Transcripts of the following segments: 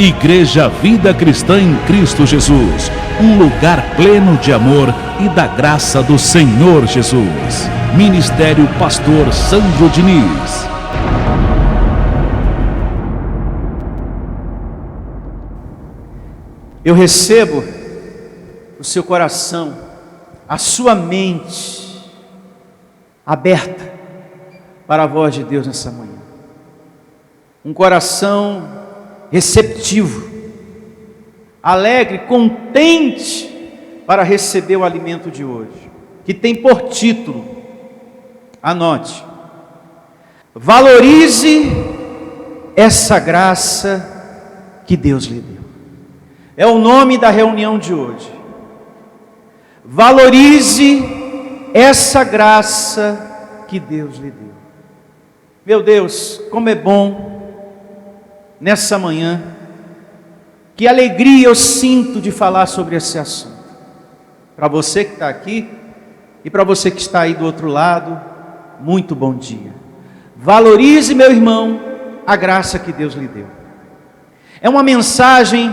Igreja Vida Cristã em Cristo Jesus, um lugar pleno de amor e da graça do Senhor Jesus. Ministério Pastor Sandro Diniz. Eu recebo o seu coração, a sua mente aberta para a voz de Deus nessa manhã. Um coração receptivo, alegre, contente para receber o alimento de hoje, que tem por título, anote: valorize essa graça que Deus lhe deu. É o nome da reunião de hoje. Valorize essa graça que Deus lhe deu. Meu Deus, como é bom nessa manhã, que alegria eu sinto de falar sobre esse assunto. Para você que está aqui e para você que está aí do outro lado, muito bom dia. Valorize, meu irmão, a graça que Deus lhe deu. É uma mensagem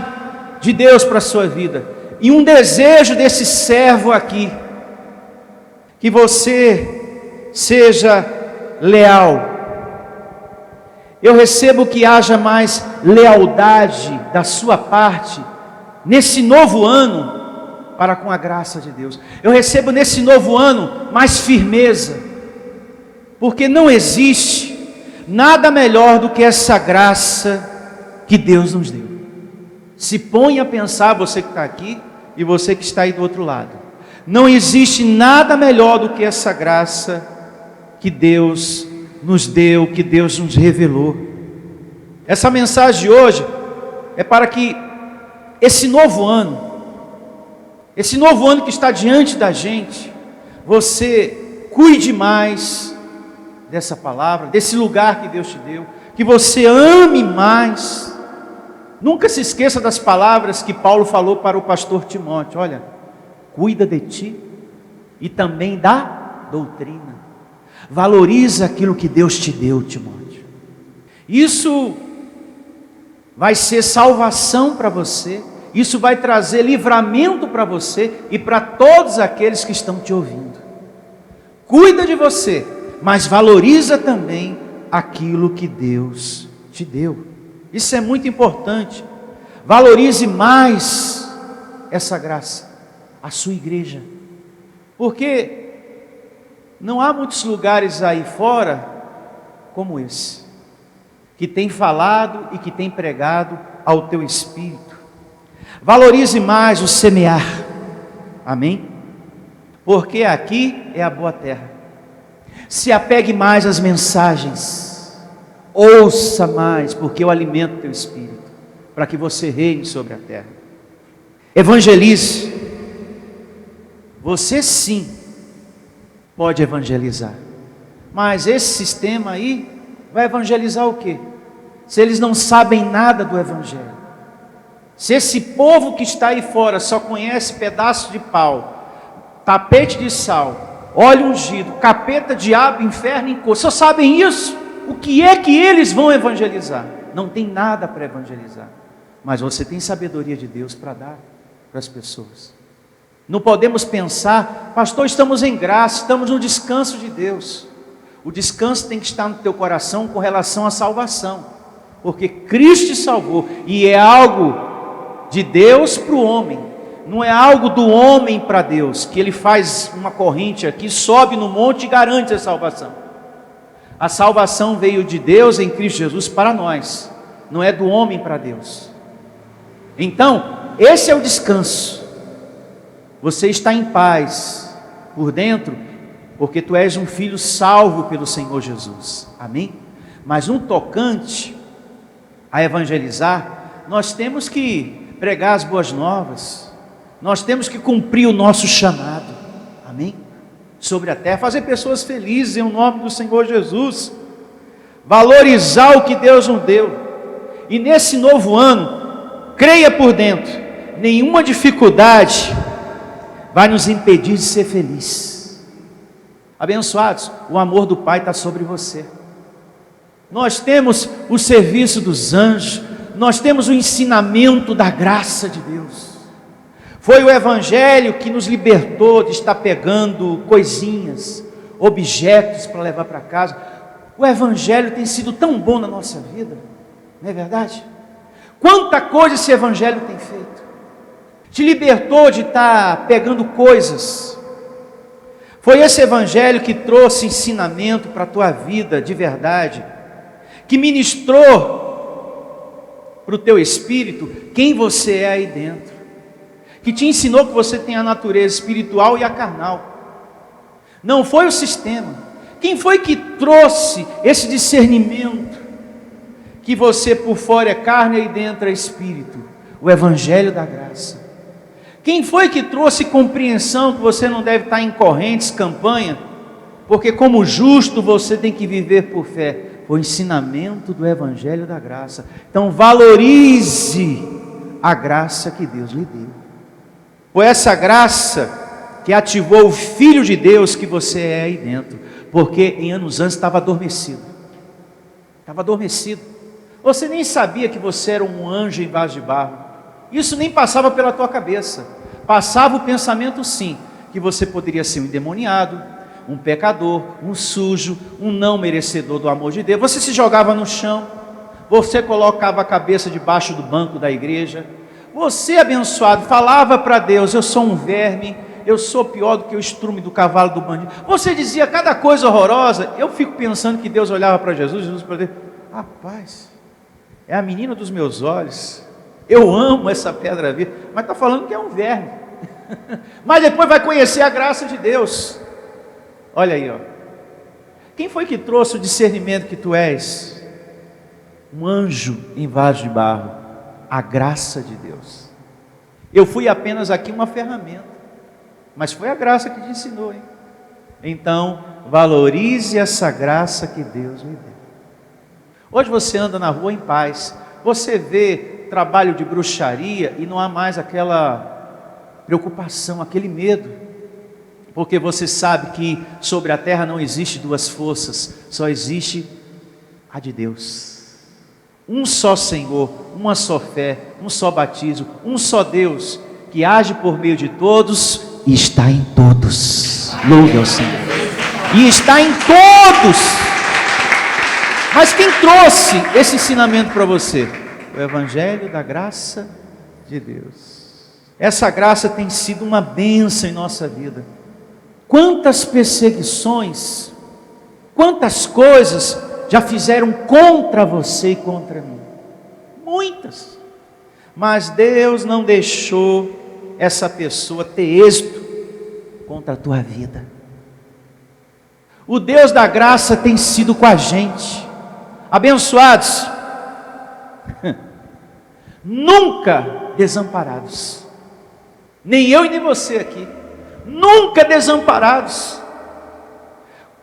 de Deus para a sua vida, e um desejo desse servo aqui, que você seja leal. Eu recebo que haja mais lealdade da sua parte nesse novo ano para com a graça de Deus. Eu recebo nesse novo ano mais firmeza, porque não existe nada melhor do que essa graça que Deus nos deu. Se põe a pensar, você que está aqui e você que está aí do outro lado, não existe nada melhor do que essa graça que Deus nos deu, que Deus nos revelou. Essa mensagem de hoje é para que esse novo ano que está diante da gente, você cuide mais dessa palavra, desse lugar que Deus te deu, que você ame mais. Nunca se esqueça das palavras que Paulo falou para o pastor Timóteo: olha, cuida de ti e também da doutrina. Valoriza aquilo que Deus te deu, Timóteo. Isso vai ser salvação para você. Isso vai trazer livramento para você e para todos aqueles que estão te ouvindo. Cuida de você, mas valoriza também aquilo que Deus te deu. Isso é muito importante. Valorize mais essa graça, a sua igreja, porque não há muitos lugares aí fora como esse, que tem falado e que tem pregado ao teu espírito. Valorize mais o semear, amém? Porque aqui é a boa terra. Se apegue mais às mensagens, ouça mais, porque eu alimento o teu espírito, para que você reine sobre a terra. Evangelize. Você sim pode evangelizar, mas esse sistema aí vai evangelizar o quê? Se eles não sabem nada do evangelho, se esse povo que está aí fora só conhece pedaço de pau, tapete de sal, óleo ungido, capeta, diabo, inferno, encosto, só sabem isso, o que é que eles vão evangelizar? Não tem nada para evangelizar, mas você tem sabedoria de Deus para dar para as pessoas. Não podemos pensar: pastor, estamos em graça, estamos no descanso de Deus. O descanso tem que estar no teu coração com relação à salvação, porque Cristo te salvou, e é algo de Deus para o homem, não é algo do homem para Deus, que ele faz uma corrente aqui, sobe no monte e garante a salvação. A salvação veio de Deus em Cristo Jesus para nós, não é do homem para Deus. Então, esse é o descanso. Você está em paz por dentro, porque tu és um filho salvo pelo Senhor Jesus, amém? Mas no tocante a evangelizar, nós temos que pregar as boas novas, nós temos que cumprir o nosso chamado, amém? Sobre a terra, fazer pessoas felizes em nome do Senhor Jesus, valorizar o que Deus nos deu, e nesse novo ano, creia por dentro, nenhuma dificuldade vai nos impedir de ser feliz. Abençoados, o amor do Pai está sobre você. Nós temos o serviço dos anjos, nós temos o ensinamento da graça de Deus. Foi o Evangelho que nos libertou de estar pegando coisinhas, objetos para levar para casa. O Evangelho tem sido tão bom na nossa vida, não é verdade? Quanta coisa esse Evangelho tem feito. Te libertou de estar pegando coisas. Foi esse Evangelho que trouxe ensinamento para a tua vida de verdade, que ministrou para o teu espírito quem você é aí dentro, que te ensinou que você tem a natureza espiritual e a carnal. Não foi o sistema. Quem foi que trouxe esse discernimento que você por fora é carne e dentro é espírito? O Evangelho da graça. Quem foi que trouxe compreensão que você não deve estar em correntes, campanha, porque como justo você tem que viver por fé? O ensinamento do Evangelho da graça. Então valorize a graça que Deus lhe deu. Foi essa graça que ativou o Filho de Deus que você é aí dentro, porque em anos antes estava adormecido. Estava adormecido. Você nem sabia que você era um anjo em vaso de barro. Isso nem passava pela tua cabeça. Passava o pensamento sim, que você poderia ser um endemoniado, um pecador, um sujo, um não merecedor do amor de Deus. Você se jogava no chão, você colocava a cabeça debaixo do banco da igreja. Você, abençoado, falava para Deus: eu sou um verme, eu sou pior do que o estrume do cavalo do bandido. Você dizia cada coisa horrorosa. Eu fico pensando que Deus olhava para Jesus para Deus: rapaz, é a menina dos meus olhos, eu amo essa pedra viva, mas está falando que é um verme. Mas depois vai conhecer a graça de Deus. Olha aí, ó. Quem foi que trouxe o discernimento que tu és? Um anjo em vaso de barro. A graça de Deus. Eu fui apenas aqui uma ferramenta, mas foi a graça que te ensinou, hein? Então, valorize essa graça que Deus lhe deu. Hoje você anda na rua em paz. Você vê trabalho de bruxaria e não há mais aquela preocupação, aquele medo. Porque você sabe que sobre a terra não existe duas forças, só existe a de Deus. Um só Senhor, uma só fé, um só batismo, um só Deus, que age por meio de todos e está em todos. Louve ao Senhor. E está em todos. Mas quem trouxe esse ensinamento para você? O Evangelho da graça de Deus. Essa graça tem sido uma bênção em nossa vida. Quantas perseguições, quantas coisas já fizeram contra você e contra mim? Muitas. Mas Deus não deixou essa pessoa ter êxito contra a tua vida. O Deus da graça tem sido com a gente. Abençoados, nunca desamparados. Nem eu e nem você aqui. Nunca desamparados.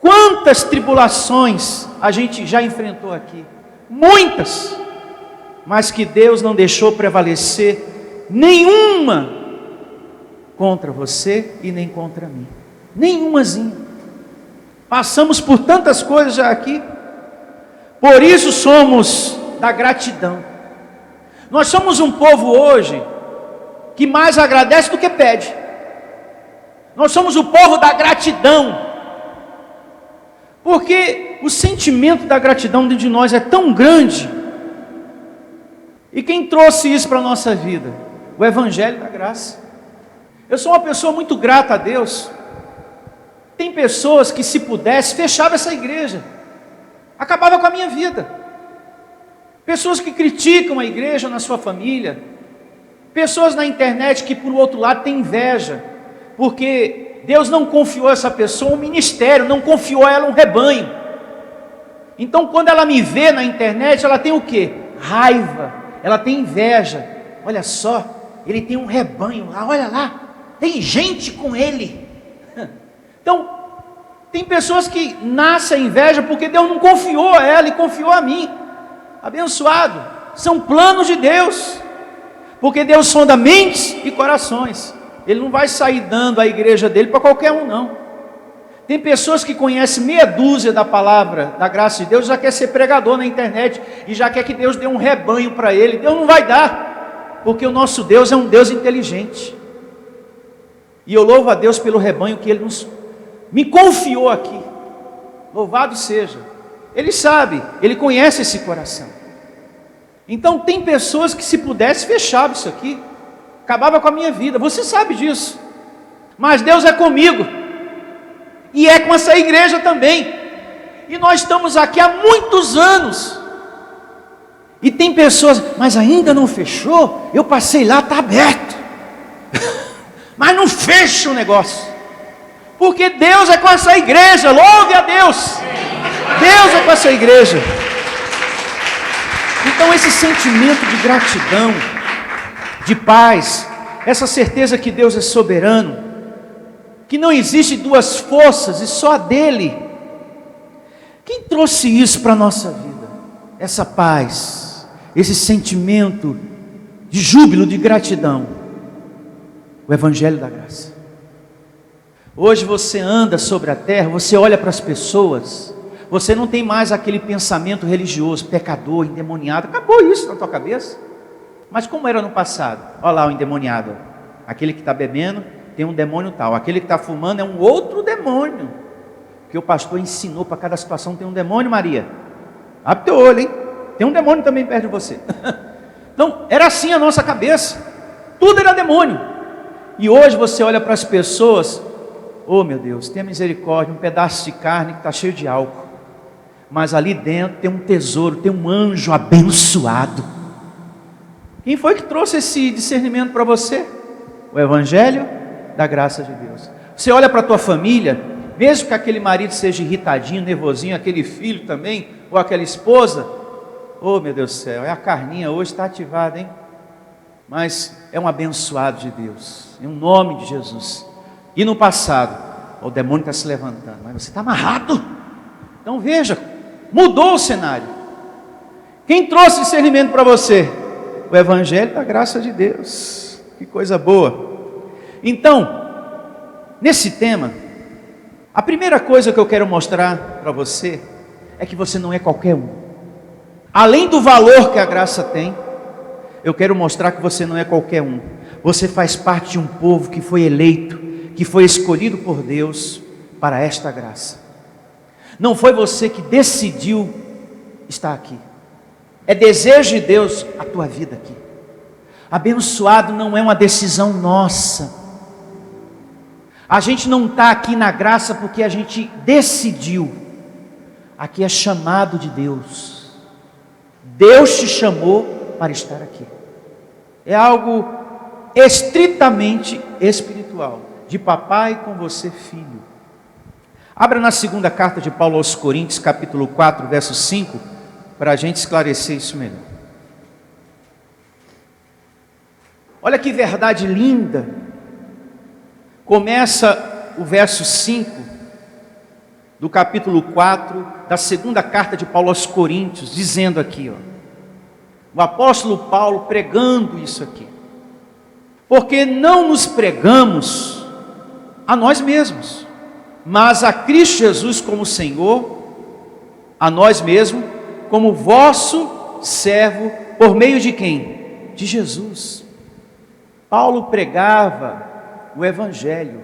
Quantas tribulações a gente já enfrentou aqui? Muitas. Mas que Deus não deixou prevalecer nenhuma contra você e nem contra mim. Nenhumazinha. Passamos por tantas coisas já aqui. Por isso somos da gratidão. Nós somos um povo hoje que mais agradece do que pede. Nós somos o povo da gratidão, porque o sentimento da gratidão dentro de nós é tão grande. E quem trouxe isso para a nossa vida? O Evangelho da graça. Eu sou uma pessoa muito grata a Deus. Tem pessoas que, se pudesse, fechavam essa igreja, acabava com a minha vida. Pessoas que criticam a igreja na sua família, pessoas na internet que, por outro lado, têm inveja, porque Deus não confiou a essa pessoa um ministério, não confiou a ela um rebanho. Então quando ela me vê na internet, ela tem o quê? Raiva, ela tem inveja. Olha só, ele tem um rebanho lá, olha lá, tem gente com ele. Então, tem pessoas que nascem a inveja porque Deus não confiou a ela e confiou a mim. Abençoado, são planos de Deus, porque Deus sonda mentes e corações. Ele não vai sair dando a igreja dele para qualquer um, não. Tem pessoas que conhecem meia dúzia da palavra, da graça de Deus, já quer ser pregador na internet, e já quer que Deus dê um rebanho para ele. Deus não vai dar, porque o nosso Deus é um Deus inteligente. E eu louvo a Deus pelo rebanho que Ele me confiou aqui. Louvado seja. Ele sabe, Ele conhece esse coração. Então tem pessoas que, se pudesse, fechava isso aqui, acabava com a minha vida. Você sabe disso. Mas Deus é comigo, e é com essa igreja também. E nós estamos aqui há muitos anos. E tem pessoas, mas ainda não fechou? Eu passei lá, está aberto. Mas não fecha o negócio. Porque Deus é com essa igreja. Louve a Deus. Deus é com essa igreja. Então esse sentimento de gratidão, de paz, essa certeza que Deus é soberano, que não existe duas forças e só a dele. Quem trouxe isso para a nossa vida? Essa paz, esse sentimento de júbilo, de gratidão. O Evangelho da Graça. Hoje você anda sobre a terra, você olha para as pessoas, você não tem mais aquele pensamento religioso, pecador, endemoniado. Acabou isso na tua cabeça. Mas como era no passado? Olha lá o endemoniado. Aquele que está bebendo tem um demônio tal. Aquele que está fumando é um outro demônio. Que o pastor ensinou, para cada situação tem um demônio, Maria. Abre teu olho, hein? Tem um demônio também perto de você. Então, era assim a nossa cabeça. Tudo era demônio. E hoje você olha para as pessoas, oh meu Deus, tenha misericórdia, um pedaço de carne que está cheio de álcool. Mas ali dentro tem um tesouro, tem um anjo abençoado. Quem foi que trouxe esse discernimento para você? O Evangelho da graça de Deus. Você olha para a tua família, mesmo que aquele marido seja irritadinho, nervosinho, aquele filho também, ou aquela esposa, oh meu Deus do céu, é a carninha hoje está ativada, hein? Mas é um abençoado de Deus, em nome de Jesus. E no passado, o demônio está se levantando, mas você está amarrado. Então veja, mudou o cenário. Quem trouxe discernimento para você? O Evangelho da graça de Deus. Que coisa boa. Então, nesse tema, a primeira coisa que eu quero mostrar para você é que você não é qualquer um. Além do valor que a graça tem, eu quero mostrar que você não é qualquer um. Você faz parte de um povo que foi eleito, que foi escolhido por Deus para esta graça. Não foi você que decidiu estar aqui. É desejo de Deus a tua vida aqui. Abençoado não é uma decisão nossa. A gente não está aqui na graça porque a gente decidiu. Aqui é chamado de Deus. Deus te chamou para estar aqui. É algo estritamente espiritual, de papai com você, filho. Abra na segunda carta de Paulo aos Coríntios, capítulo 4, verso 5, para a gente esclarecer isso melhor. Olha que verdade linda. Começa o verso 5 do capítulo 4 da segunda carta de Paulo aos Coríntios, dizendo aqui, ó, o apóstolo Paulo pregando isso aqui. Porque não nos pregamos a nós mesmos, mas a Cristo Jesus como Senhor, a nós mesmos como vosso servo, por meio de quem? De Jesus. Paulo pregava o Evangelho.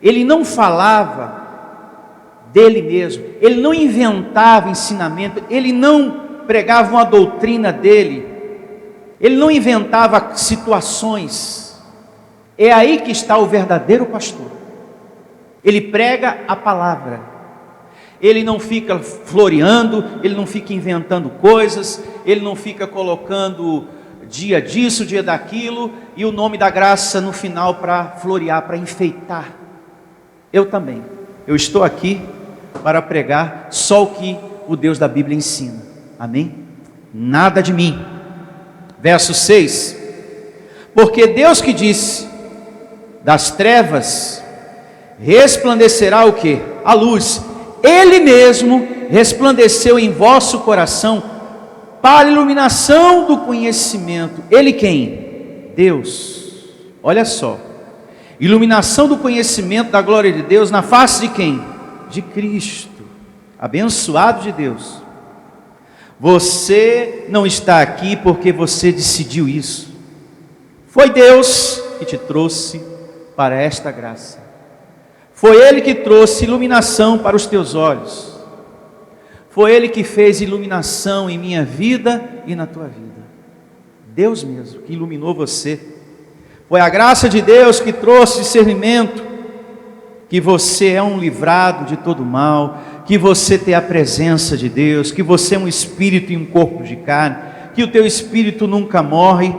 Ele não falava dele mesmo, ele não inventava ensinamento, ele não pregava uma doutrina dele, ele não inventava situações. É aí que está o verdadeiro pastor. Ele prega a palavra, ele não fica floreando, ele não fica inventando coisas, ele não fica colocando dia disso, dia daquilo, e o nome da graça no final para florear, para enfeitar. Eu também, eu estou aqui para pregar só o que o Deus da Bíblia ensina. Amém? Nada de mim. Verso 6. Porque Deus que disse, das trevas resplandecerá o quê? A luz. Ele mesmo resplandeceu em vosso coração para a iluminação do conhecimento. Ele quem? Deus. Olha só. Iluminação do conhecimento da glória de Deus na face de quem? De Cristo, abençoado de Deus. Você não está aqui porque você decidiu isso. Foi Deus que te trouxe para esta graça. Foi Ele que trouxe iluminação para os teus olhos. Foi Ele que fez iluminação em minha vida e na tua vida. Deus mesmo que iluminou você. Foi a graça de Deus que trouxe discernimento, que você é um livrado de todo mal, que você tem a presença de Deus, que você é um espírito e um corpo de carne, que o teu espírito nunca morre.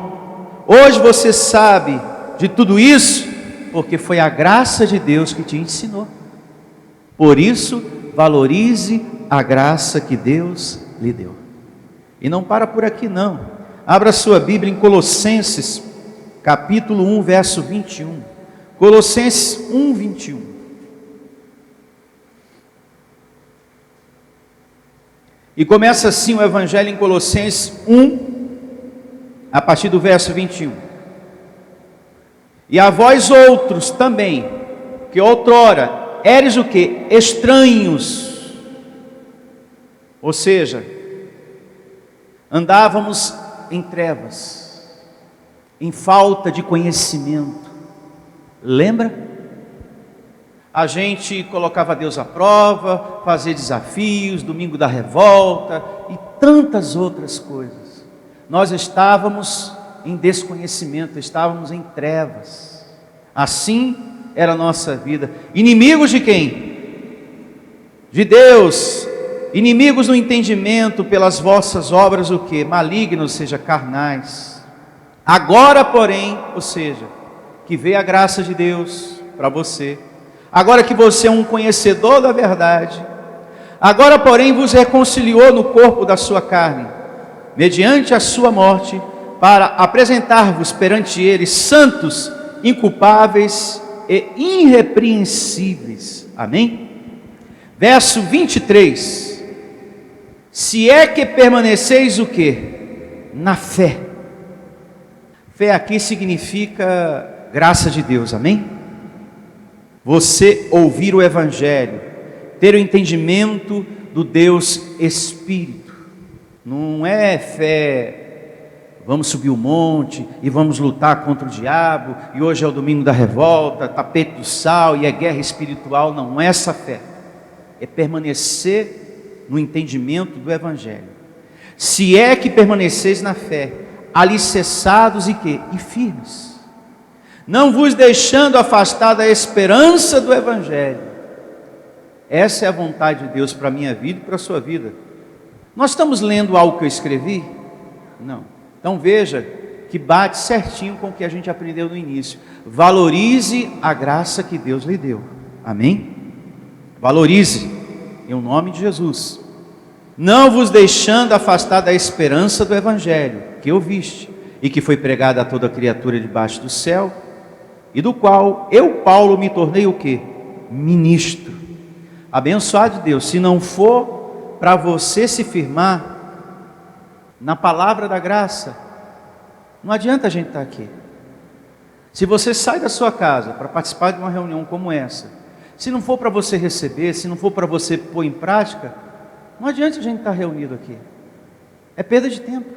Hoje você sabe de tudo isso, porque foi a graça de Deus que te ensinou. Por isso, valorize a graça que Deus lhe deu. E não para por aqui não. Abra sua Bíblia em Colossenses, capítulo 1, verso 21. Colossenses 1, 21. E começa assim o Evangelho em Colossenses 1, a partir do verso 21. E a vós outros também, que outrora eres o que? Estranhos. Ou seja, andávamos em trevas, em falta de conhecimento. Lembra? A gente colocava Deus à prova, fazia desafios, domingo da revolta e tantas outras coisas. Nós estávamos em desconhecimento, estávamos em trevas. Assim era a nossa vida. Inimigos de quem? De Deus. Inimigos no entendimento pelas vossas obras, o que? Malignos, ou seja, carnais. Agora, porém, ou seja, que veio a graça de Deus para você. Agora que você é um conhecedor da verdade, agora porém vos reconciliou no corpo da sua carne, mediante a sua morte, para apresentar-vos perante ele santos, inculpáveis e irrepreensíveis. Amém? Verso 23. Se é que permaneceis o quê? Na fé. Fé aqui significa graça de Deus, amém? Você ouvir o Evangelho, ter o entendimento do Deus Espírito. Não é fé, vamos subir o monte e vamos lutar contra o diabo, e hoje é o domingo da revolta, tapete do sal e é guerra espiritual. Não é essa fé. É permanecer no entendimento do Evangelho. Se é que permaneceis na fé, alicerçados e quê? E firmes. Não vos deixando afastar da esperança do Evangelho. Essa é a vontade de Deus para a minha vida e para a sua vida. Nós estamos lendo algo que eu escrevi? Não. Então veja que bate certinho com o que a gente aprendeu no início. Valorize a graça que Deus lhe deu. Amém? Valorize, em nome de Jesus. Não vos deixando afastar da esperança do Evangelho, que ouviste, e que foi pregada a toda criatura debaixo do céu, e do qual eu, Paulo, me tornei o quê? Ministro. Abençoado de Deus. Se não for para você se firmar na palavra da graça, não adianta a gente estar aqui. Se você sai da sua casa para participar de uma reunião como essa, se não for para você receber, se não for para você pôr em prática, não adianta a gente estar reunido aqui. É perda de tempo.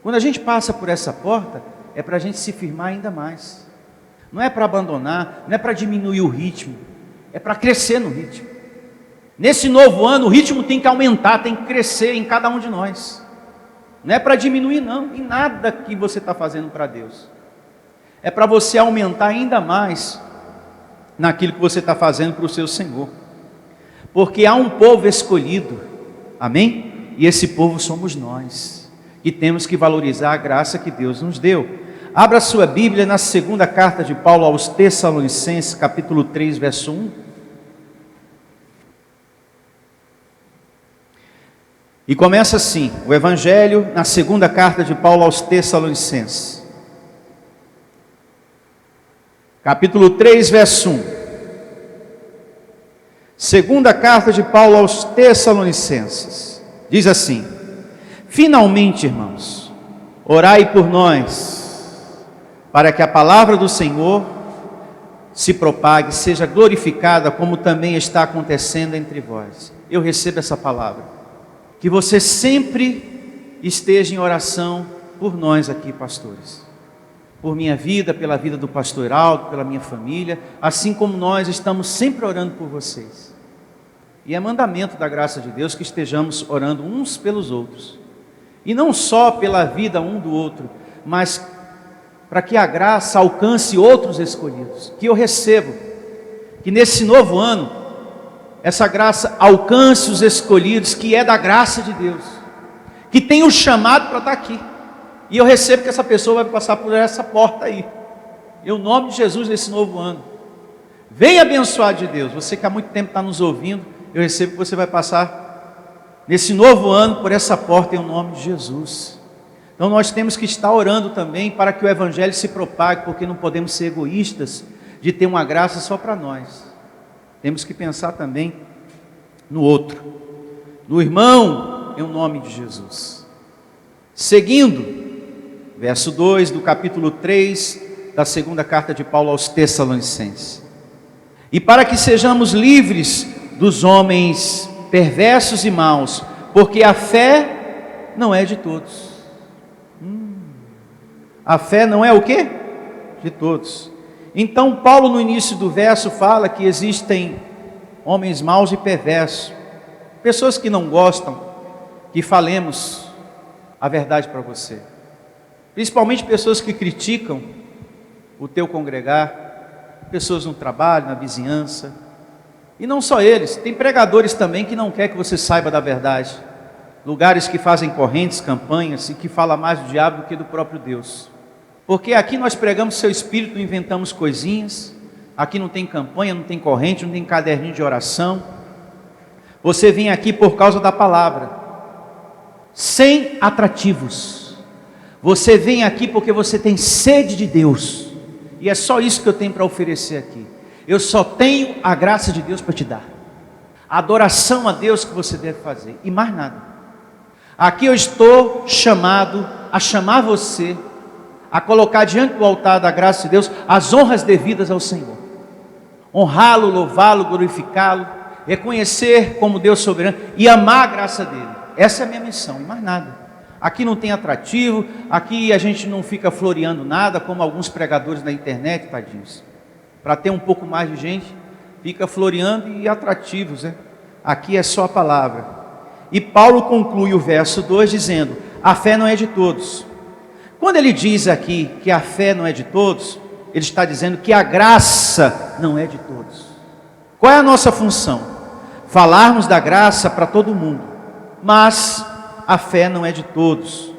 Quando a gente passa por essa porta, é para a gente se firmar ainda mais. Não é para abandonar, não é para diminuir o ritmo, é para crescer no ritmo. Nesse novo ano, o ritmo tem que aumentar, tem que crescer em cada um de nós. Não é para diminuir não, em nada que você está fazendo para Deus. É para você aumentar ainda mais naquilo que você está fazendo para o seu Senhor. Porque há um povo escolhido, amém? E esse povo somos nós, que temos que valorizar a graça que Deus nos deu. Abra sua Bíblia na segunda carta de Paulo aos Tessalonicenses, capítulo 3, verso 1. E começa assim, o Evangelho na segunda carta de Paulo aos Tessalonicenses. Capítulo 3, verso 1. Segunda carta de Paulo aos Tessalonicenses. Diz assim: finalmente, irmãos, orai por nós, para que a palavra do Senhor se propague, seja glorificada, como também está acontecendo entre vós. Eu recebo essa palavra. Que você sempre esteja em oração por nós aqui, pastores. Por minha vida, pela vida do pastor Heraldo, pela minha família, assim como nós estamos sempre orando por vocês. E é mandamento da graça de Deus que estejamos orando uns pelos outros. E não só pela vida um do outro, mas para que a graça alcance outros escolhidos. Que eu recebo, que nesse novo ano, essa graça alcance os escolhidos, que é da graça de Deus, que tem o chamado para estar aqui. E eu recebo que essa pessoa vai passar por essa porta aí. Em nome de Jesus, nesse novo ano. Venha abençoado de Deus. Você que há muito tempo está nos ouvindo, eu recebo que você vai passar nesse novo ano por essa porta em nome de Jesus. Então nós temos que estar orando também para que o Evangelho se propague, porque não podemos ser egoístas de ter uma graça só para nós. Temos que pensar também no outro, no irmão, em nome de Jesus. Seguindo, verso 2 do capítulo 3 da segunda carta de Paulo aos Tessalonicenses. E para que sejamos livres dos homens perversos e maus, porque a fé não é de todos. A fé não é o quê? De todos. Então Paulo no início do verso fala que existem homens maus e perversos, pessoas que não gostam que falemos a verdade para você, principalmente pessoas que criticam o teu congregar, pessoas no trabalho, na vizinhança, e não só eles, tem pregadores também que não quer que você saiba da verdade, lugares que fazem correntes, campanhas e que falam mais do diabo do que do próprio Deus. Porque aqui nós pregamos seu espírito, não inventamos coisinhas, aqui não tem campanha, não tem corrente, não tem caderninho de oração. Você vem aqui por causa da palavra, sem atrativos. Você vem aqui porque você tem sede de Deus, e é só isso que eu tenho para oferecer aqui. Eu só tenho a graça de Deus para te dar, a adoração a Deus que você deve fazer, e mais nada. Aqui eu estou chamado a chamar você, a colocar diante do altar da graça de Deus as honras devidas ao Senhor, honrá-lo, louvá-lo, glorificá-lo, reconhecer como Deus soberano e amar a graça dele. Essa é a minha missão, e mais nada. Aqui não tem atrativo, aqui a gente não fica floreando nada, como alguns pregadores na internet, tadinhos, para ter um pouco mais de gente, fica floreando e atrativos, né? Aqui é só a palavra. E Paulo conclui o verso 2 dizendo, a fé não é de todos. Quando ele diz aqui que a fé não é de todos, ele está dizendo que a graça não é de todos. Qual é a nossa função? Falarmos da graça para todo mundo, mas a fé não é de todos,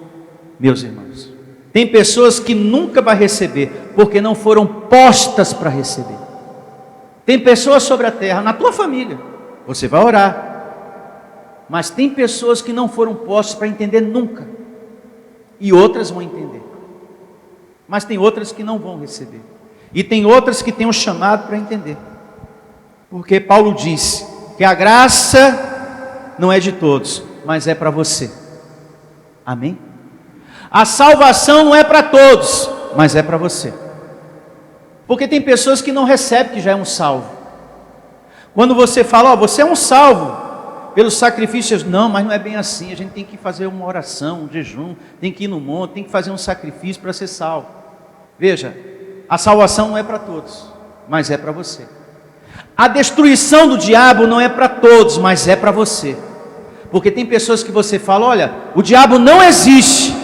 meus irmãos. Tem pessoas que nunca vai receber, porque não foram postas para receber. Tem pessoas sobre a terra, na tua família, você vai orar, mas tem pessoas que não foram postas para entender nunca, e outras vão entender, mas tem outras que não vão receber, e tem outras que têm um chamado para entender, porque Paulo disse que a graça não é de todos, mas é para você. Amém? A salvação não é para todos, mas é para você. Porque tem pessoas que não recebem que já é um salvo. Quando você fala, você é um salvo pelos sacrifícios, não, mas não é bem assim. A gente tem que fazer uma oração, um jejum, tem que ir no monte, tem que fazer um sacrifício para ser salvo. Veja, a salvação não é para todos, mas é para você. A destruição do diabo não é para todos, mas é para você. Porque tem pessoas que você fala, olha, o diabo não existe.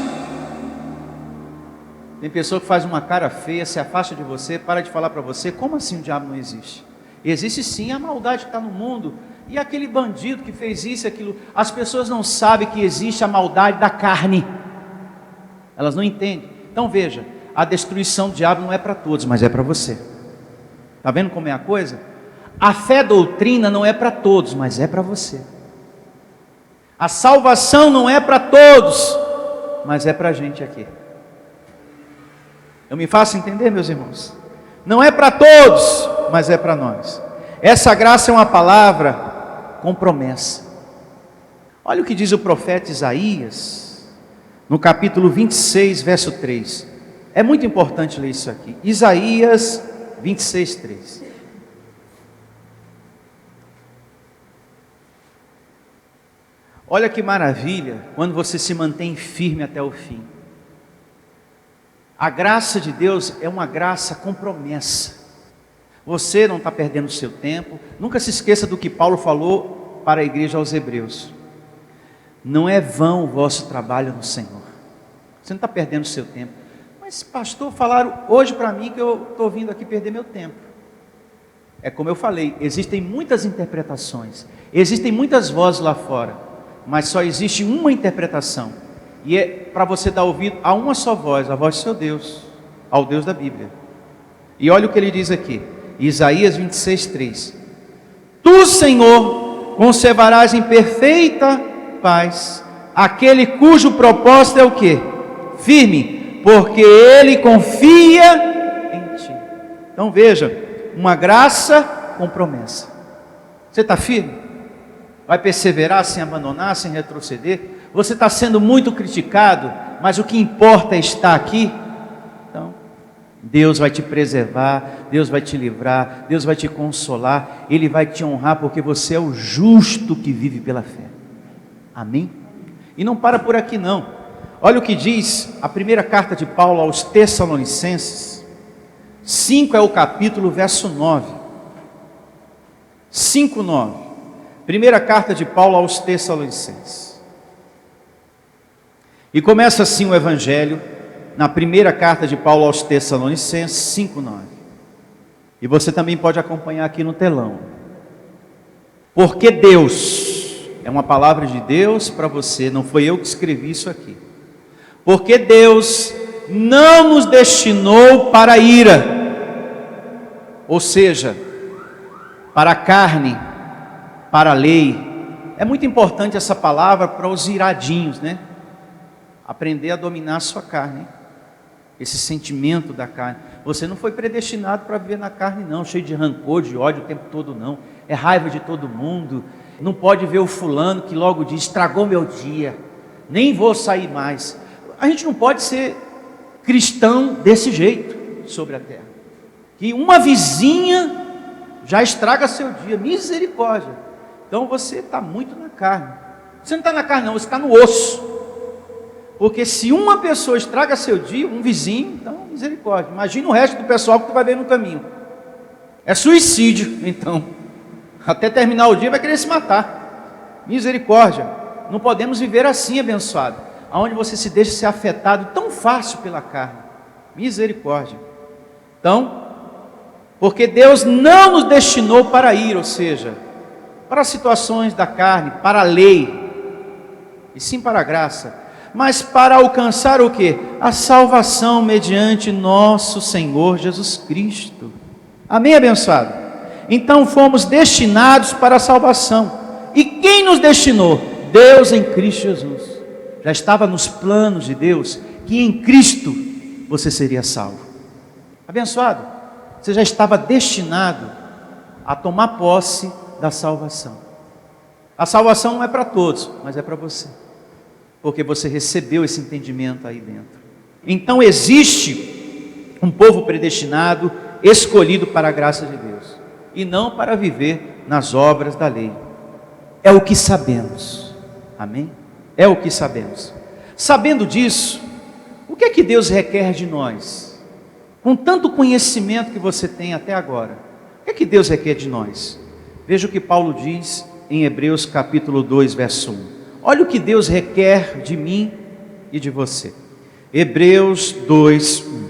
Tem pessoa que faz uma cara feia, se afasta de você, para de falar para você, como assim o diabo não existe? Existe sim, a maldade que está no mundo, e aquele bandido que fez isso e aquilo. As pessoas não sabem que existe a maldade da carne, elas não entendem. Então veja, a destruição do diabo não é para todos, mas é para você. Está vendo como é a coisa? A fé doutrina não é para todos, mas é para você. A salvação não é para todos, mas é para a gente aqui. Eu me faço entender, meus irmãos? Não é para todos, mas é para nós. Essa graça é uma palavra com promessa. Olha o que diz o profeta Isaías, no capítulo 26, verso 3. É muito importante ler isso aqui. Isaías 26:3. Olha que maravilha quando você se mantém firme até o fim. A graça de Deus é uma graça com promessa. Você não está perdendo o seu tempo. Nunca se esqueça do que Paulo falou para a igreja aos Hebreus. Não é vão o vosso trabalho no Senhor. Você não está perdendo o seu tempo. Mas pastor, falaram hoje para mim que eu estou vindo aqui perder meu tempo. É como eu falei, existem muitas interpretações. Existem muitas vozes lá fora. Mas só existe uma interpretação. E é para você dar ouvido a uma só voz, a voz do seu Deus, ao Deus da Bíblia. E olha o que ele diz aqui, Isaías 26:3. Tu, Senhor, conservarás em perfeita paz aquele cujo propósito é o quê? Firme, porque ele confia em ti. Então veja, uma graça com promessa. Você está firme? Vai perseverar sem abandonar, sem retroceder? Você está sendo muito criticado, mas o que importa é estar aqui. Então, Deus vai te preservar, Deus vai te livrar, Deus vai te consolar, Ele vai te honrar, porque você é o justo que vive pela fé. Amém? E não para por aqui não. Olha o que diz a primeira carta de Paulo aos Tessalonicenses. 5 é o capítulo, verso 9. 5:9. Primeira carta de Paulo aos Tessalonicenses. E começa assim o Evangelho, na primeira carta de Paulo aos Tessalonicenses, 5:9. E você também pode acompanhar aqui no telão. Porque Deus, é uma palavra de Deus para você, não foi eu que escrevi isso aqui. Porque Deus não nos destinou para a ira, ou seja, para a carne, para a lei. É muito importante essa palavra para os iradinhos, né? Aprender a dominar a sua carne, esse sentimento da carne. Você não foi predestinado para viver na carne não, cheio de rancor, de ódio o tempo todo não. É raiva de todo mundo. Não pode ver o fulano que logo diz, estragou meu dia, nem vou sair mais. A gente não pode ser cristão desse jeito sobre a terra. Que uma vizinha já estraga seu dia, misericórdia. Então você está muito na carne. Você não está na carne não, você está no osso. Porque se uma pessoa estraga seu dia, um vizinho, então misericórdia. Imagina o resto do pessoal que tu vai ver no caminho. É suicídio, então. Até terminar o dia vai querer se matar. Misericórdia. Não podemos viver assim, abençoado. Aonde você se deixa ser afetado tão fácil pela carne. Misericórdia. Então, porque Deus não nos destinou para a ira, ou seja, para situações da carne, para a lei, e sim para a graça, mas para alcançar o quê? A salvação mediante nosso Senhor Jesus Cristo. Amém, abençoado? Então fomos destinados para a salvação. E quem nos destinou? Deus em Cristo Jesus. Já estava nos planos de Deus que em Cristo você seria salvo. Abençoado, você já estava destinado a tomar posse da salvação. A salvação não é para todos, mas é para você, porque você recebeu esse entendimento aí dentro. Então existe um povo predestinado, escolhido para a graça de Deus, e não para viver nas obras da lei. É o que sabemos, amém? É o que sabemos. Sabendo disso, o que é que Deus requer de nós? Com tanto conhecimento que você tem até agora, o que é que Deus requer de nós? Veja o que Paulo diz em Hebreus capítulo 2, verso 1. Olha o que Deus requer de mim e de você. Hebreus 2, 1.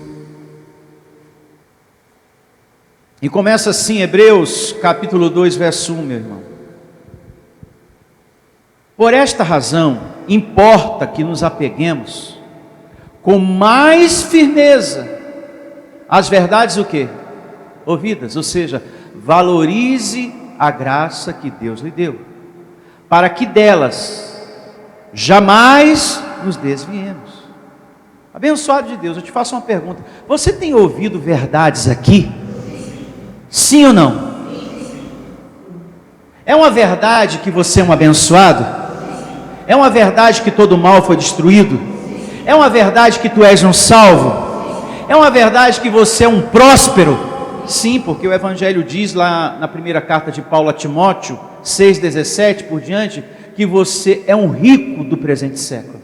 E começa assim, Hebreus capítulo 2, verso 1, meu irmão. Por esta razão, importa que nos apeguemos com mais firmeza às verdades o quê? Ouvidas, ou seja, valorize a graça que Deus lhe deu, para que delas jamais nos desviemos. Abençoado de Deus, eu te faço uma pergunta: você tem ouvido verdades aqui? Sim ou não? É uma verdade que você é um abençoado? É uma verdade que todo mal foi destruído? É uma verdade que tu és um salvo? É uma verdade que você é um próspero? Sim, porque o Evangelho diz lá na primeira carta de Paulo a Timóteo, 6,17 por diante, que você é um rico do presente século.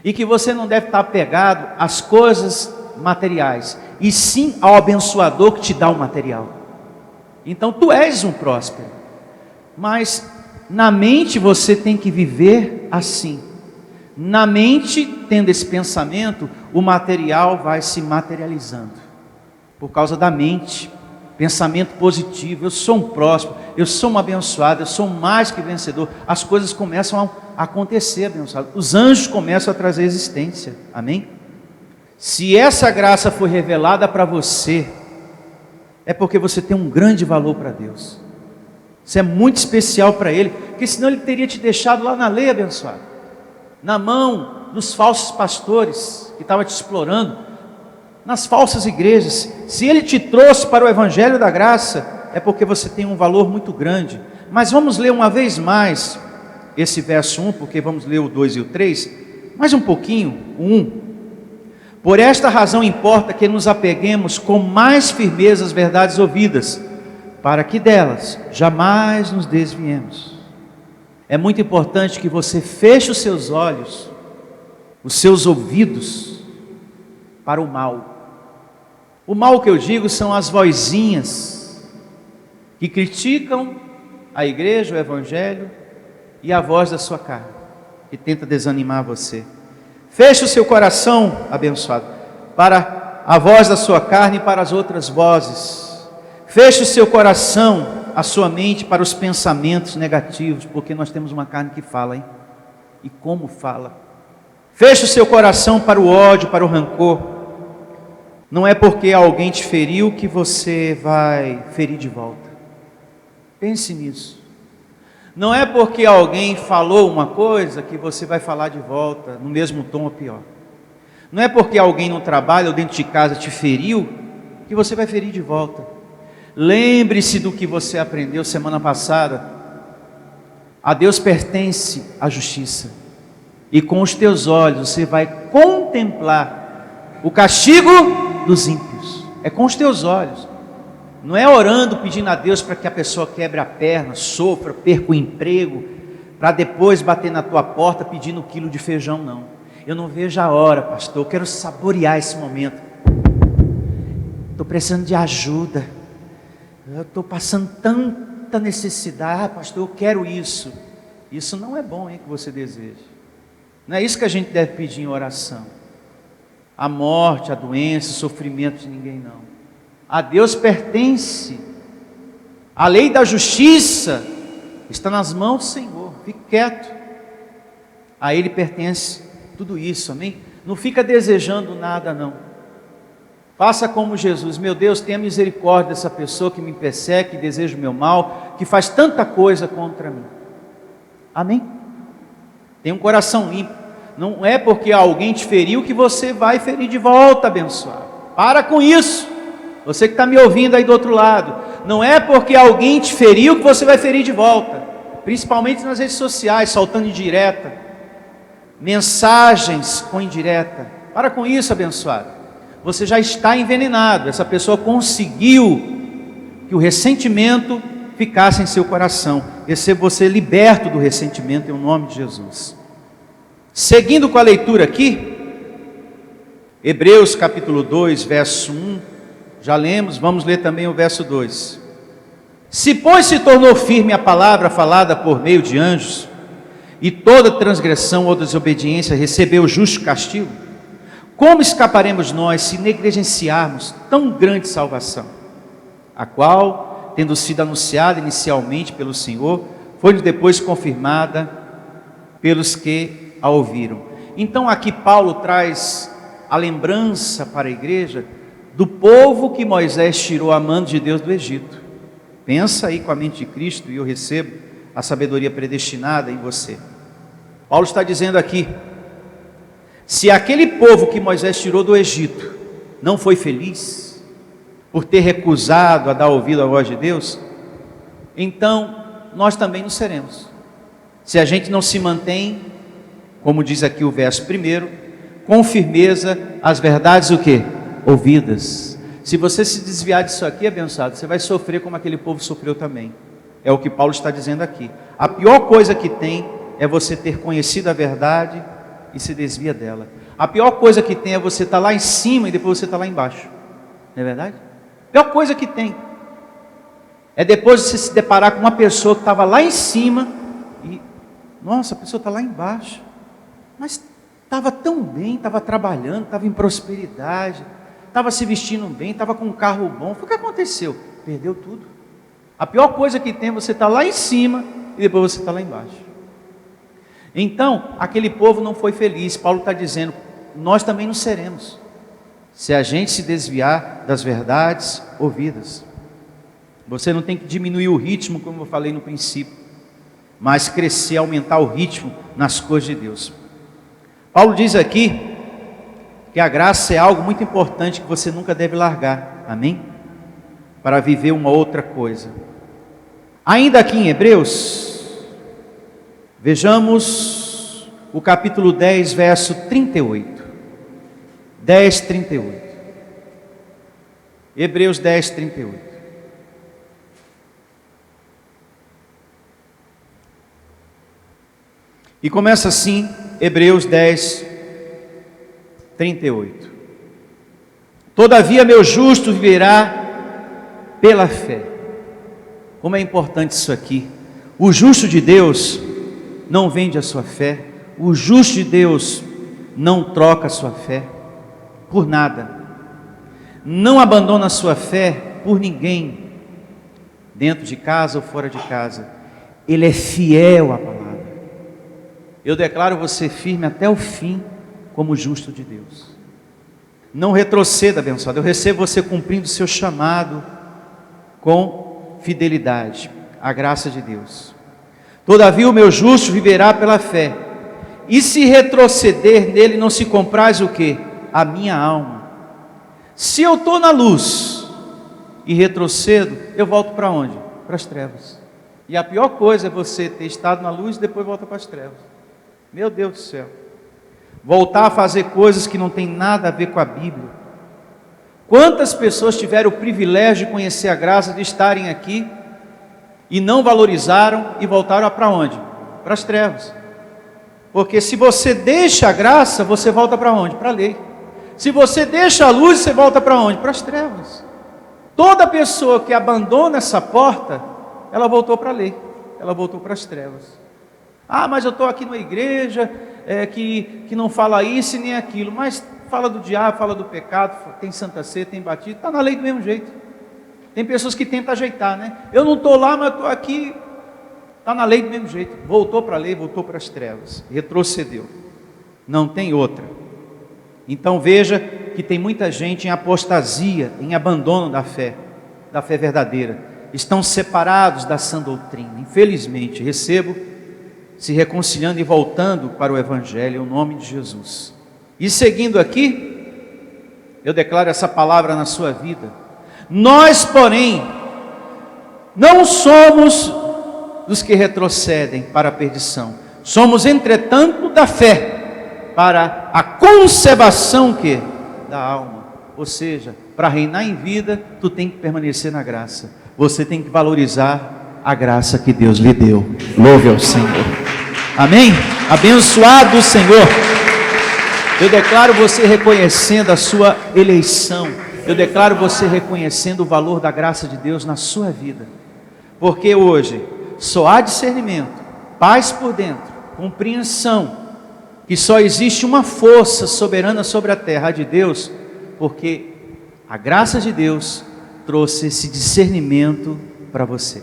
E que você não deve estar apegado às coisas materiais, e sim ao abençoador que te dá o material. Então tu és um próspero, mas na mente você tem que viver assim. Na mente, tendo esse pensamento, o material vai se materializando. Por causa da mente, pensamento positivo, eu sou um próspero, eu sou um abençoado, eu sou mais que vencedor. As coisas começam a acontecer, abençoado. Os anjos começam a trazer existência, amém? Se essa graça foi revelada para você, é porque você tem um grande valor para Deus. Você é muito especial para Ele, porque senão Ele teria te deixado lá na lei, abençoado, na mão dos falsos pastores que estavam te explorando, nas falsas igrejas. Se Ele te trouxe para o Evangelho da Graça, é porque você tem um valor muito grande. Mas vamos ler uma vez mais esse verso 1, porque vamos ler o 2 e o 3, mais um pouquinho, o 1. Por esta razão importa que nos apeguemos com mais firmeza às verdades ouvidas, para que delas jamais nos desviemos. É muito importante que você feche os seus olhos, os seus ouvidos, para o mal. O mal que eu digo são as vozinhas que criticam a igreja, o Evangelho, e a voz da sua carne, que tenta desanimar você. Feche o seu coração, abençoado, para a voz da sua carne e para as outras vozes. Feche o seu coração, a sua mente para os pensamentos negativos, porque nós temos uma carne que fala, hein? E como fala. Feche o seu coração para o ódio, para o rancor. Não é porque alguém te feriu que você vai ferir de volta. Pense nisso. Não é porque alguém falou uma coisa que você vai falar de volta no mesmo tom ou pior. Não é porque alguém no trabalho ou dentro de casa te feriu que você vai ferir de volta. Lembre-se do que você aprendeu semana passada. A Deus pertence a justiça. E com os teus olhos você vai contemplar o castigo dos ímpios. É com os teus olhos. Não é orando, pedindo a Deus para que a pessoa quebre a perna, sofra, perca o emprego, para depois bater na tua porta pedindo 1 quilo de feijão, não. Eu não vejo a hora, pastor, eu quero saborear esse momento. Estou precisando de ajuda. Eu estou passando tanta necessidade, pastor, eu quero isso. Isso não é bom, hein, que você deseja. Não é isso que a gente deve pedir em oração. A morte, a doença, o sofrimento de ninguém, não. A Deus pertence. A lei da justiça está nas mãos do Senhor. Fique quieto. A Ele pertence tudo isso, amém? Não fica desejando nada, não. Faça como Jesus. Meu Deus, tenha misericórdia dessa pessoa que me persegue, que deseja o meu mal, que faz tanta coisa contra mim. Amém? Tenha um coração limpo. Não é porque alguém te feriu que você vai ferir de volta, abençoado. Para com isso. Você que está me ouvindo aí do outro lado, não é porque alguém te feriu que você vai ferir de volta, principalmente nas redes sociais, soltando indireta, mensagens com indireta. Para com isso, abençoado. Você já está envenenado. Essa pessoa conseguiu que o ressentimento ficasse em seu coração. Receba você liberto do ressentimento em nome de Jesus. Seguindo com a leitura aqui, Hebreus capítulo 2, verso 1. Já lemos, vamos ler também o verso 2. Se, pois, se tornou firme a palavra falada por meio de anjos, e toda transgressão ou desobediência recebeu justo castigo, como escaparemos nós se negligenciarmos tão grande salvação, a qual, tendo sido anunciada inicialmente pelo Senhor, foi depois confirmada pelos que a ouviram? Então aqui Paulo traz a lembrança para a igreja do povo que Moisés tirou a mão de Deus do Egito. Pensa aí com a mente de Cristo e eu recebo a sabedoria predestinada em você. Paulo está dizendo aqui, se aquele povo que Moisés tirou do Egito não foi feliz por ter recusado a dar ouvido à voz de Deus, então nós também não seremos. Se a gente não se mantém, como diz aqui o verso 1, com firmeza as verdades o quê? Ouvidas. Se você se desviar disso aqui, abençoado, você vai sofrer como aquele povo sofreu também. É o que Paulo está dizendo aqui. A pior coisa que tem é você ter conhecido a verdade e se desvia dela. A pior coisa que tem é você estar lá em cima e depois você estar lá embaixo. Não é verdade? A pior coisa que tem é depois você se deparar com uma pessoa que estava lá em cima e, nossa, a pessoa está lá embaixo. Mas estava tão bem, estava trabalhando, estava em prosperidade, estava se vestindo bem, estava com um carro bom. Foi o que aconteceu? Perdeu tudo. A pior coisa que tem é você estar lá em cima e depois você está lá embaixo. Então, aquele povo não foi feliz. Paulo está dizendo, nós também não seremos, se a gente se desviar das verdades ouvidas. Você não tem que diminuir o ritmo, como eu falei no princípio, mas crescer, aumentar o ritmo nas coisas de Deus. Paulo diz aqui que a graça é algo muito importante que você nunca deve largar, amém? Para viver uma outra coisa. Ainda aqui em Hebreus, vejamos o capítulo 10, verso 38. 10, 38. Hebreus 10, 38. E começa assim, Hebreus 10, 38. Todavia meu justo viverá pela fé. Como é importante isso aqui. O justo de Deus não vende a sua fé. O justo de Deus não troca a sua fé por nada. Não abandona a sua fé por ninguém, dentro de casa ou fora de casa. Ele é fiel à palavra. Eu declaro você firme até o fim como justo de Deus. Não retroceda, abençoado. Eu recebo você cumprindo o seu chamado com fidelidade, a graça de Deus. Todavia o meu justo viverá pela fé. E se retroceder nele, não se compraz o quê? A minha alma. Se eu estou na luz e retrocedo, eu volto para onde? Para as trevas. E a pior coisa é você ter estado na luz e depois volta para as trevas. Meu Deus do céu. Voltar a fazer coisas que não tem nada a ver com a Bíblia. Quantas pessoas tiveram o privilégio de conhecer a graça, de estarem aqui e não valorizaram e voltaram para onde? Para as trevas. Porque se você deixa a graça, você volta para onde? Para a lei. Se você deixa a luz, você volta para onde? Para as trevas. Toda pessoa que abandona essa porta, ela voltou para a lei, ela voltou para as trevas. Ah, mas eu estou aqui numa igreja que não fala isso e nem aquilo, mas fala do diabo, fala do pecado, tem Santa Ceia, tem batismo, está na lei do mesmo jeito. Tem pessoas que tentam ajeitar, né? Eu não estou lá, mas estou aqui, está na lei do mesmo jeito. Voltou para a lei, voltou para as trevas, retrocedeu. Não tem outra. Então veja que tem muita gente em apostasia, em abandono da fé verdadeira. Estão separados da sã doutrina. Infelizmente, recebo se reconciliando e voltando para o Evangelho, em nome de Jesus. E seguindo aqui, eu declaro essa palavra na sua vida. Nós, porém, não somos dos que retrocedem para a perdição. Somos, entretanto, da fé, para a conservação da alma. Ou seja, para reinar em vida, tu tem que permanecer na graça. Você tem que valorizar a graça que Deus lhe deu. Louve ao Senhor. Amém? Abençoado o Senhor. Eu declaro você reconhecendo a sua eleição. Eu declaro você reconhecendo o valor da graça de Deus na sua vida. Porque hoje só há discernimento, paz por dentro, compreensão, que só existe uma força soberana sobre a terra, a de Deus, porque a graça de Deus trouxe esse discernimento para você.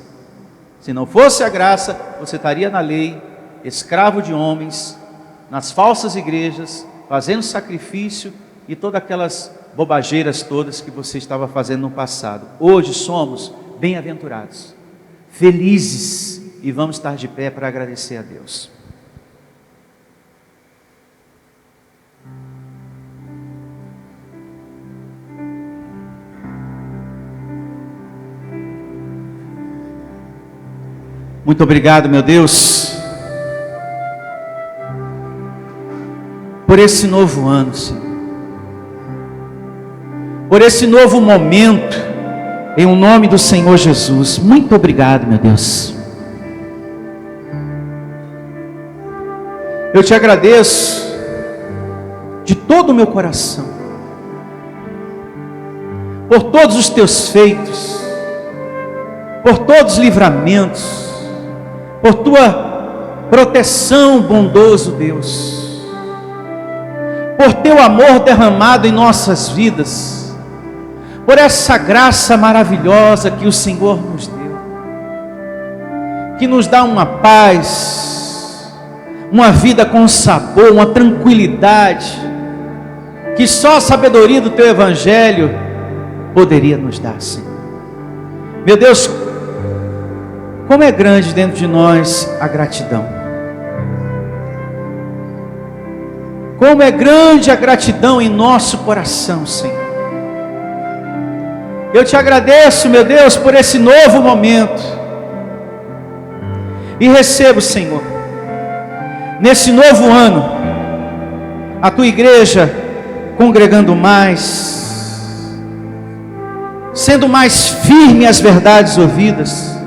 Se não fosse a graça, você estaria na lei, escravo de homens, nas falsas igrejas, fazendo sacrifício e todas aquelas bobageiras todas que você estava fazendo no passado. Hoje somos bem-aventurados, felizes, e vamos estar de pé para agradecer a Deus. Muito obrigado, meu Deus, por esse novo ano, Senhor. por esse novo momento, em o nome do Senhor Jesus. Muito obrigado, meu Deus. Eu te agradeço de todo o meu coração por todos os teus feitos, por todos os livramentos, por tua proteção, bondoso Deus, por teu amor derramado em nossas vidas, por essa graça maravilhosa que o Senhor nos deu, que nos dá uma paz, uma vida com sabor, uma tranquilidade, que só a sabedoria do teu Evangelho poderia nos dar, Senhor. Meu Deus, como é grande dentro de nós a gratidão. Como é grande a gratidão em nosso coração, Senhor. Eu te agradeço, meu Deus, por esse novo momento. E recebo, Senhor, nesse novo ano, a tua igreja congregando mais, sendo mais firme às verdades ouvidas,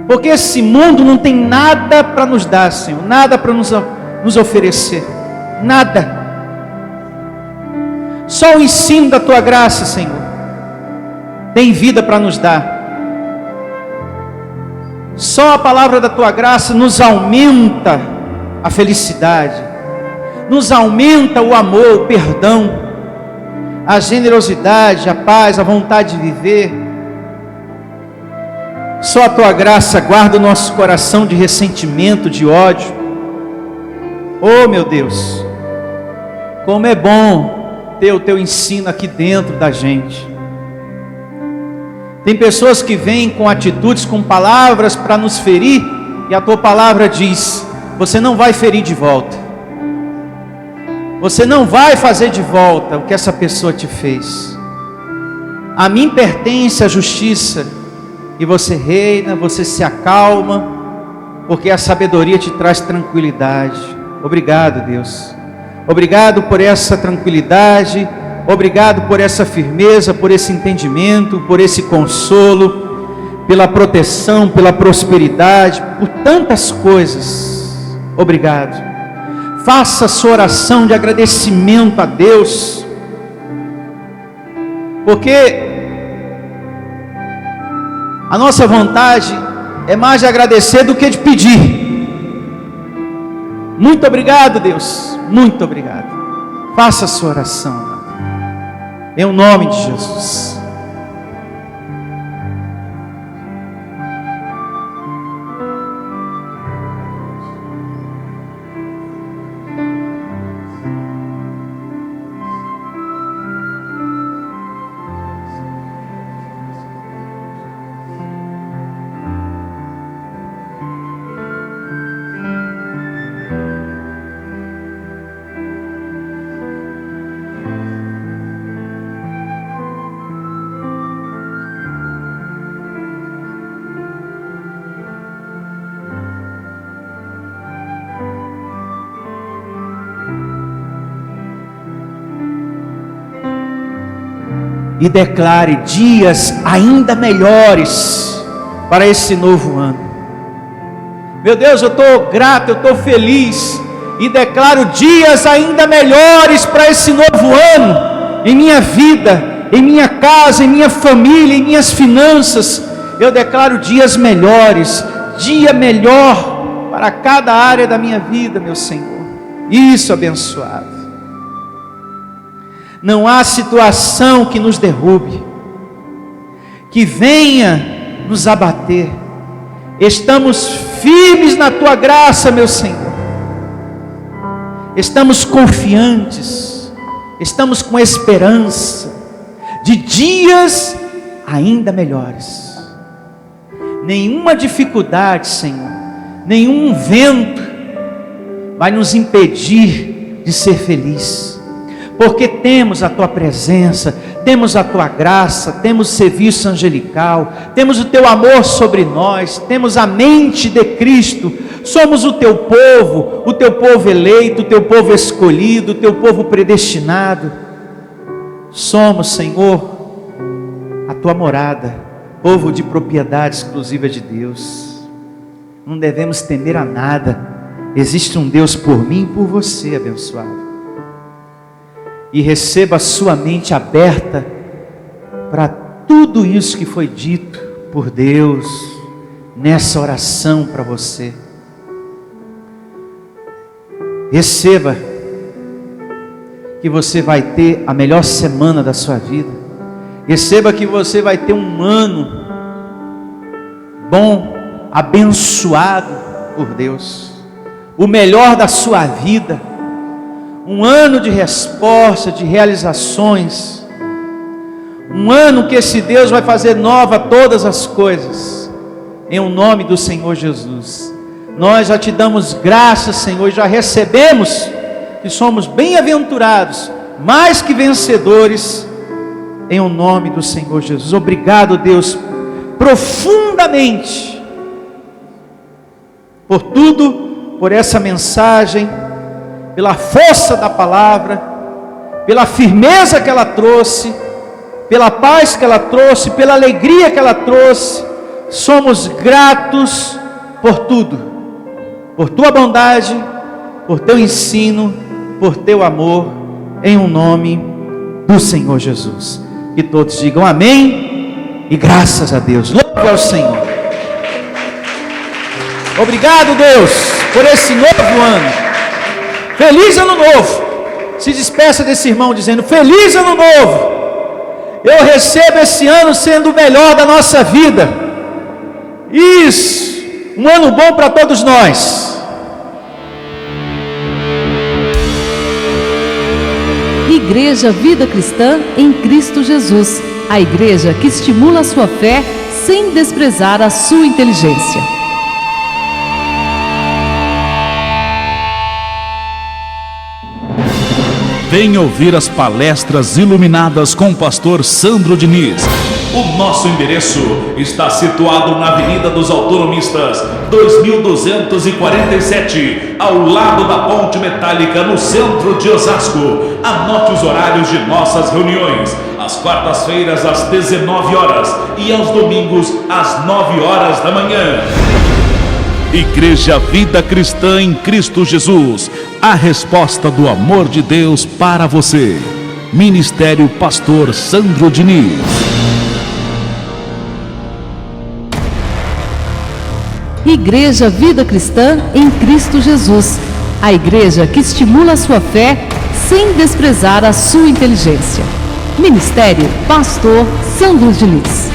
porque esse mundo não tem nada para nos dar, Senhor, nada para nos oferecer, nada, só o ensino da tua graça, Senhor, tem vida para nos dar. Só a palavra da tua graça nos aumenta a felicidade, nos aumenta o amor, o perdão, a generosidade, a paz, a vontade de viver. Só a tua graça guarda o nosso coração de ressentimento, de ódio. Oh, meu Deus, como é bom ter o teu ensino aqui dentro da gente. Tem pessoas que vêm com atitudes, com palavras para nos ferir, e a tua palavra diz: você não vai ferir de volta. Você não vai fazer de volta o que essa pessoa te fez. A mim pertence a justiça, e você reina, você se acalma, porque a sabedoria te traz tranquilidade. Obrigado, Deus. Obrigado por essa tranquilidade, obrigado por essa firmeza, por esse entendimento, por esse consolo, pela proteção, pela prosperidade, por tantas coisas. Obrigado. Faça a sua oração de agradecimento a Deus, porque a nossa vontade é mais de agradecer do que de pedir. Muito obrigado, Deus, muito obrigado. Faça a sua oração, amado, em o nome de Jesus. E declare dias ainda melhores para esse novo ano. Meu Deus, eu estou grato, eu estou feliz, e declaro dias ainda melhores para esse novo ano, em minha vida, em minha casa, em minha família, em minhas finanças. Eu declaro dias melhores, dia melhor para cada área da minha vida, meu Senhor. Isso, abençoado. Não há situação que nos derrube, que venha nos abater. Estamos firmes na tua graça, meu Senhor. Estamos confiantes, estamos com esperança de dias ainda melhores. Nenhuma dificuldade, Senhor, nenhum vento vai nos impedir de ser feliz. Porque temos a tua presença, temos a tua graça, temos serviço angelical, temos o teu amor sobre nós, temos a mente de Cristo, somos o teu povo eleito, o teu povo escolhido, o teu povo predestinado. Somos, Senhor, a tua morada, povo de propriedade exclusiva de Deus. Não devemos temer a nada. Existe um Deus por mim e por você, abençoado. E receba a sua mente aberta para tudo isso que foi dito por Deus nessa oração para você. Receba que você vai ter a melhor semana da sua vida. Receba que você vai ter um ano bom, abençoado por Deus, o melhor da sua vida, um ano de resposta, de realizações, um ano que esse Deus vai fazer nova todas as coisas, em o nome do Senhor Jesus. Nós já te damos graças, Senhor, e já recebemos que somos bem-aventurados, mais que vencedores, em o nome do Senhor Jesus. Obrigado, Deus, profundamente, por tudo, por essa mensagem, pela força da palavra, pela firmeza que ela trouxe, pela paz que ela trouxe, pela alegria que ela trouxe. Somos gratos por tudo, por tua bondade, por teu ensino, por teu amor, em o nome do Senhor Jesus. Que todos digam amém e graças a Deus. Louvo ao Senhor. Obrigado, Deus, por esse novo ano. Feliz ano novo. Se despeça desse irmão dizendo: feliz ano novo. Eu recebo esse ano sendo o melhor da nossa vida. Isso, um ano bom para todos nós. Igreja Vida Cristã em Cristo Jesus, a igreja que estimula a sua fé sem desprezar a sua inteligência. Venha ouvir as palestras iluminadas com o pastor Sandro Diniz. O nosso endereço está situado na Avenida dos Autonomistas, 2247, ao lado da Ponte Metálica, no centro de Osasco. Anote os horários de nossas reuniões: às quartas-feiras às 19 horas e aos domingos às 9 horas da manhã. Igreja Vida Cristã em Cristo Jesus, a resposta do amor de Deus para você. Ministério Pastor Sandro Diniz. Igreja Vida Cristã em Cristo Jesus, a igreja que estimula a sua fé sem desprezar a sua inteligência. Ministério Pastor Sandro Diniz.